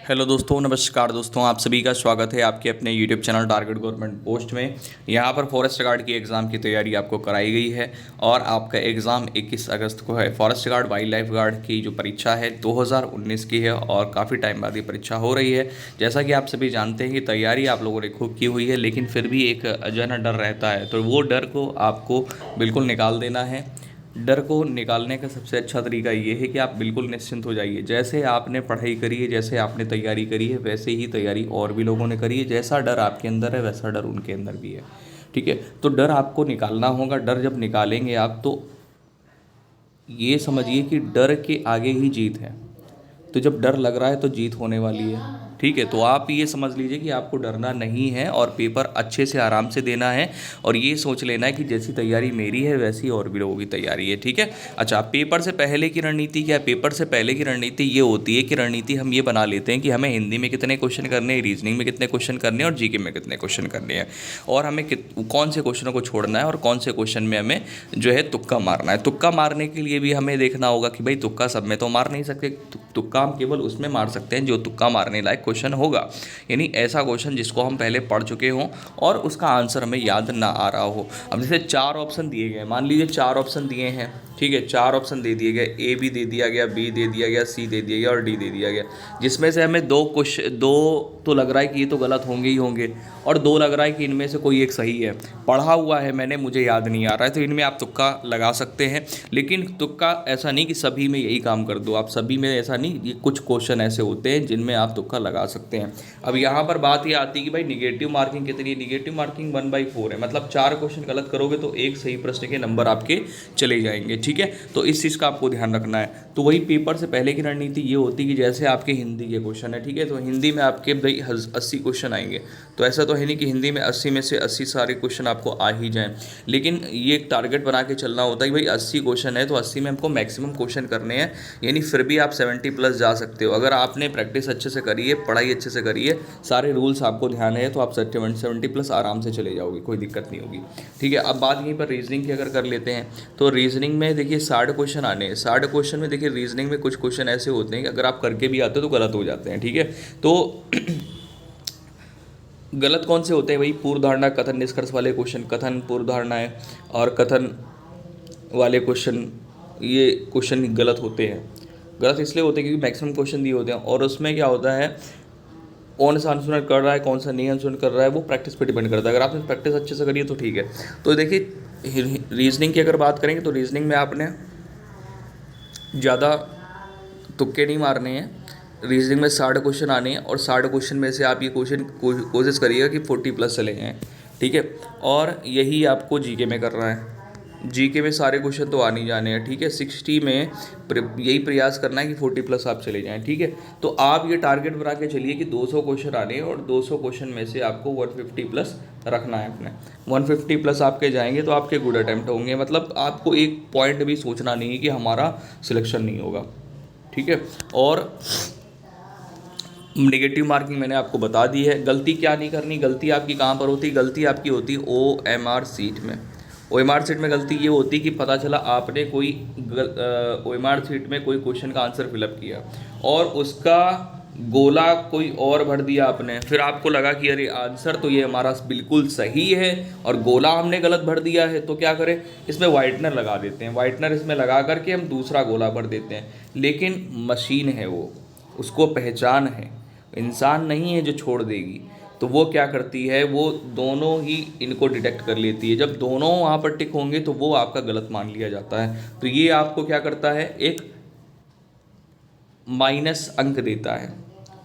Hello दोस्तों, नमस्कार दोस्तों। आप सभी का स्वागत है आपके अपने YouTube channel target government post में। यहाँ पर फॉरेस्ट गार्ड की एग्ज़ाम की तैयारी आपको कराई गई है और आपका एग्ज़ाम 21 अगस्त को है। Forest guard wild life guard की जो परीक्षा है 2019 की है और काफ़ी टाइम बाद ये परीक्षा हो रही है। जैसा कि आप सभी जानते हैं कि तैयारी आप लोगों ने खूब की हुई है, लेकिन फिर भी एक जो है ना डर रहता है, तो वो डर को आपको बिल्कुल निकाल देना है। डर को निकालने का सबसे अच्छा तरीका ये है कि आप बिल्कुल निश्चिंत हो जाइए। जैसे आपने पढ़ाई करी है, जैसे आपने तैयारी करी है, वैसे ही तैयारी और भी लोगों ने करी है। जैसा डर आपके अंदर है वैसा डर उनके अंदर भी है। ठीक है, तो डर आपको निकालना होगा। डर जब निकालेंगे आप, तो ये समझिए कि डर के आगे ही जीत है। तो जब डर लग रहा है तो जीत होने वाली है। ठीक है, तो आप ये समझ लीजिए कि आपको डरना नहीं है और पेपर अच्छे से आराम से देना है और ये सोच लेना है कि जैसी तैयारी मेरी है वैसी और भी लोगों की तैयारी है। ठीक है। अच्छा, पेपर से पहले की रणनीति क्या है? पेपर से पहले की रणनीति ये होती है कि रणनीति हम ये बना लेते हैं कि हमें हिंदी में कितने क्वेश्चन करने हैं, रीजनिंग में कितने क्वेश्चन करने हैं और जीके में कितने क्वेश्चन करने हैं, और हमें कौन से क्वेश्चनों को छोड़ना है और कौन से क्वेश्चन में हमें जो है तुक्का मारना है। तुक्का मारने के लिए भी हमें देखना होगा कि भाई तुक्का सब में तो मार नहीं सकते, तुक्का हम केवल उसमें मार सकते हैं जो तुक्का मारने लायक क्वेश्चन होगा, यानी ऐसा क्वेश्चन जिसको हम पहले पढ़ चुके हों और उसका आंसर हमें याद ना आ रहा हो। अब जैसे 4 ऑप्शन दिए गए, मान लीजिए 4 ऑप्शन दिए हैं। ठीक है, 4 ऑप्शन दे दिए गए, ए भी दे दिया गया, बी दे दिया गया, सी दे दिया गया और डी दे दिया गया, जिसमें से हमें दो तो लग रहा है कि ये तो गलत होंगे ही होंगे और 2 लग रहा है कि इनमें से कोई एक सही है। पढ़ा हुआ है मैंने, मुझे याद नहीं आ रहा है, तो इनमें आप तुक्का लगा सकते हैं। लेकिन तुक्का ऐसा नहीं कि सभी में यही काम कर दो, आप सभी में ऐसा नहीं, ये कुछ क्वेश्चन ऐसे होते हैं जिनमें आप तुक्का लगा सकते हैं। अब यहाँ पर बात ये आती है कि भाई निगेटिव मार्किंग कितनी है? निगेटिव मार्किंग 1/4 है, मतलब 4 क्वेश्चन गलत करोगे तो एक सही प्रश्न के नंबर आपके चले जाएंगे। ठीक है, तो इस चीज़ का आपको ध्यान रखना है। तो वही पेपर से पहले की रणनीति ये होती है कि जैसे आपके हिंदी के क्वेश्चन है, ठीक है, तो हिंदी में आपके भाई 80 क्वेश्चन आएंगे। तो ऐसा तो है नहीं कि हिंदी में 80 में से 80 सारे क्वेश्चन आपको आ ही जाएं, लेकिन ये एक टारगेट बना के चलना होता है कि भाई 80 क्वेश्चन है तो 80 में हमको मैक्सिमम क्वेश्चन करने हैं, यानी फिर भी आप 70+ जा सकते हो। अगर आपने प्रैक्टिस अच्छे से करी है, पढ़ाई अच्छे से करी है, सारे रूल्स आपको ध्यान है, तो आप 70+ आराम से चले जाओगे, कोई दिक्कत नहीं होगी। ठीक है, अब बात यहीं पर रीजनिंग की अगर कर लेते हैं, तो रीजनिंग में देखिए 60 क्वेश्चन आने हैं। 60 क्वेश्चन में देखिए रीजनिंग में कुछ क्वेश्चन ऐसे होते हैं कि अगर आप करके भी आते हो तो गलत हो जाते हैं। ठीक है, तो गलत कौन से होते हैं भाई? पूर्व धारणा, कथन, निष्कर्ष वाले क्वेश्चन, कथन, पूर्व धारणाएं और कथन वाले क्वेश्चन, ये क्वेश्चन गलत होते हैं। गलत इसलिए होते हैं क्योंकि मैक्सिमम क्वेश्चन दिए होते हैं और उसमें क्या होता है, कौन सा अनुसरण कर रहा है, कौन सा नहीं अनुसरण कर रहा है, वो प्रैक्टिस पे डिपेंड करता है। अगर आपने प्रैक्टिस अच्छे से करी है तो ठीक है। तो देखिए रीजनिंग की अगर बात करेंगे तो रीजनिंग में आपने ज़्यादा तुक्के नहीं मारने हैं। रीजनिंग में 60 क्वेश्चन आने हैं और 60 क्वेश्चन में से आप ये कोशिश करिएगा कि 40+ चले जाएँ। ठीक है, और यही आपको जीके में करना है। जीके में सारे क्वेश्चन तो आ नहीं जाने हैं। ठीक है, 60 में यही प्रयास करना है कि 40+ आप चले जाएं। ठीक है, तो आप ये टारगेट बना के चलिए कि 200 क्वेश्चन आने हैं और 200 क्वेश्चन में से आपको 150+ रखना है अपने। 150+ आपके जाएंगे तो आपके गुड अटैम्प्ट होंगे, मतलब आपको एक पॉइंट भी सोचना नहीं है कि हमारा सिलेक्शन नहीं होगा। ठीक है, और नेगेटिव मार्किंग मैंने आपको बता दी है। गलती क्या नहीं करनी, गलती आपकी कहाँ पर होती है? गलती आपकी होती है OMR सीट में। OMR सीट में गलती ये होती है कि पता चला आपने कोई OMR सीट में कोई क्वेश्चन का आंसर फिलअप किया और उसका गोला कोई और भर दिया आपने, फिर आपको लगा कि अरे आंसर तो ये हमारा बिल्कुल सही है और गोला हमने गलत भर दिया है, तो क्या करें, इसमें वाइटनर लगा देते हैं। वाइटनर इसमें लगा करके हम दूसरा गोला भर देते हैं। लेकिन मशीन है वो, उसको पहचान है, इंसान नहीं है जो छोड़ देगी। तो वो क्या करती है, वो दोनों ही इनको डिटेक्ट कर लेती है। जब दोनों वहाँ पर टिक होंगे तो वो आपका गलत मान लिया जाता है। तो ये आपको क्या करता है, एक माइनस अंक देता है।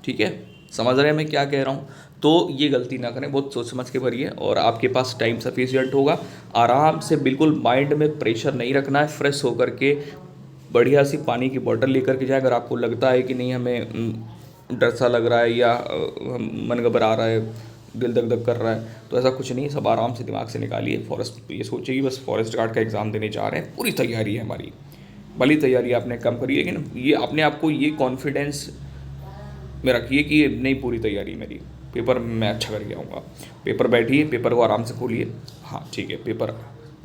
ठीक है, समझ रहे हैं मैं क्या कह रहा हूँ? तो ये गलती ना करें, बहुत सोच समझ के भरिए और आपके पास टाइम सफिशिएंट होगा। आराम से, बिल्कुल माइंड में प्रेशर नहीं रखना है, फ्रेश होकर के बढ़िया सी पानी की बोतल लेकर के जाए। अगर आपको लगता है कि नहीं हमें डर सा लग रहा है या मन घबरा रहा है, दिल दग दग कर रहा है, तो ऐसा कुछ नहीं, सब आराम से दिमाग से निकालिए। फॉरेस्ट ये सोचिए कि बस फॉरेस्ट गार्ड का एग्ज़ाम देने जा रहे हैं, पूरी तैयारी है हमारी। भली तैयारी आपने कम करी, लेकिन ये अपने आप को ये कॉन्फिडेंस में रखिए कि नहीं, पूरी तैयारी मेरी, पेपर मैं अच्छा करके आऊँगा। पेपर बैठिए, पेपर को आराम से खोलिए, हाँ ठीक है पेपर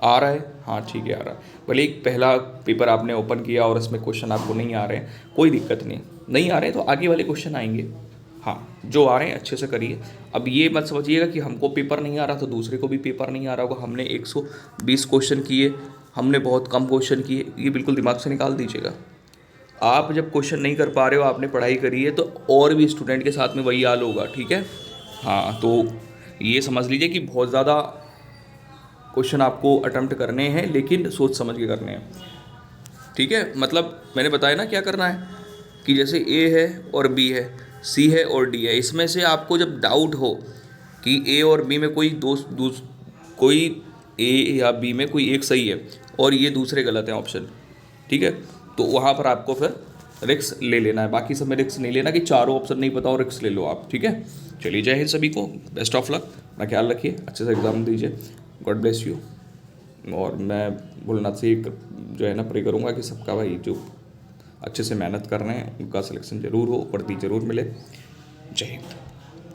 आ रहा है, हाँ ठीक है आ रहा है। भले एक पहला पेपर आपने ओपन किया और इसमें क्वेश्चन आपको नहीं आ रहे हैं, कोई दिक्कत नहीं, नहीं आ रहे हैं तो आगे वाले क्वेश्चन आएंगे। हाँ, जो आ रहे हैं अच्छे से करिए। अब ये मत समझिएगा कि हमको पेपर नहीं आ रहा तो दूसरे को भी पेपर नहीं आ रहा होगा। हमने 120 क्वेश्चन किए, हमने बहुत कम क्वेश्चन किए, ये बिल्कुल दिमाग से निकाल दीजिएगा। आप जब क्वेश्चन नहीं कर पा रहे हो, आपने पढ़ाई करी है, तो और भी स्टूडेंट के साथ में वही हाल होगा, ठीक है। हाँ, तो ये समझ लीजिए कि बहुत ज़्यादा क्वेश्चन आपको अटेम्प्ट करने हैं, लेकिन सोच समझ के करने हैं, ठीक है। मतलब मैंने बताया ना क्या करना है, कि जैसे ए है और बी है, सी है और डी है, इसमें से आपको जब डाउट हो कि ए और बी में कोई ए या बी में कोई एक सही है और ये दूसरे गलत हैं ऑप्शन, ठीक है, तो वहाँ पर आपको फिर रिस्क ले लेना है। बाकी सब में रिस्क नहीं लेना कि चारों ऑप्शन नहीं पता और रिस्क ले लो आप, ठीक है। चलिए, जय हिंद सभी को, बेस्ट ऑफ लक, अपना ख्याल रखिए, अच्छे से एग्ज़ाम दीजिए, गॉड ब्लेस यू। और मैं भोलेनाथ से जो है ना प्रे करूँगा कि सबका भाई जो अच्छे से मेहनत कर रहे हैं उनका सिलेक्शन ज़रूर हो, वर्दी ज़रूर मिले। जय हिंद।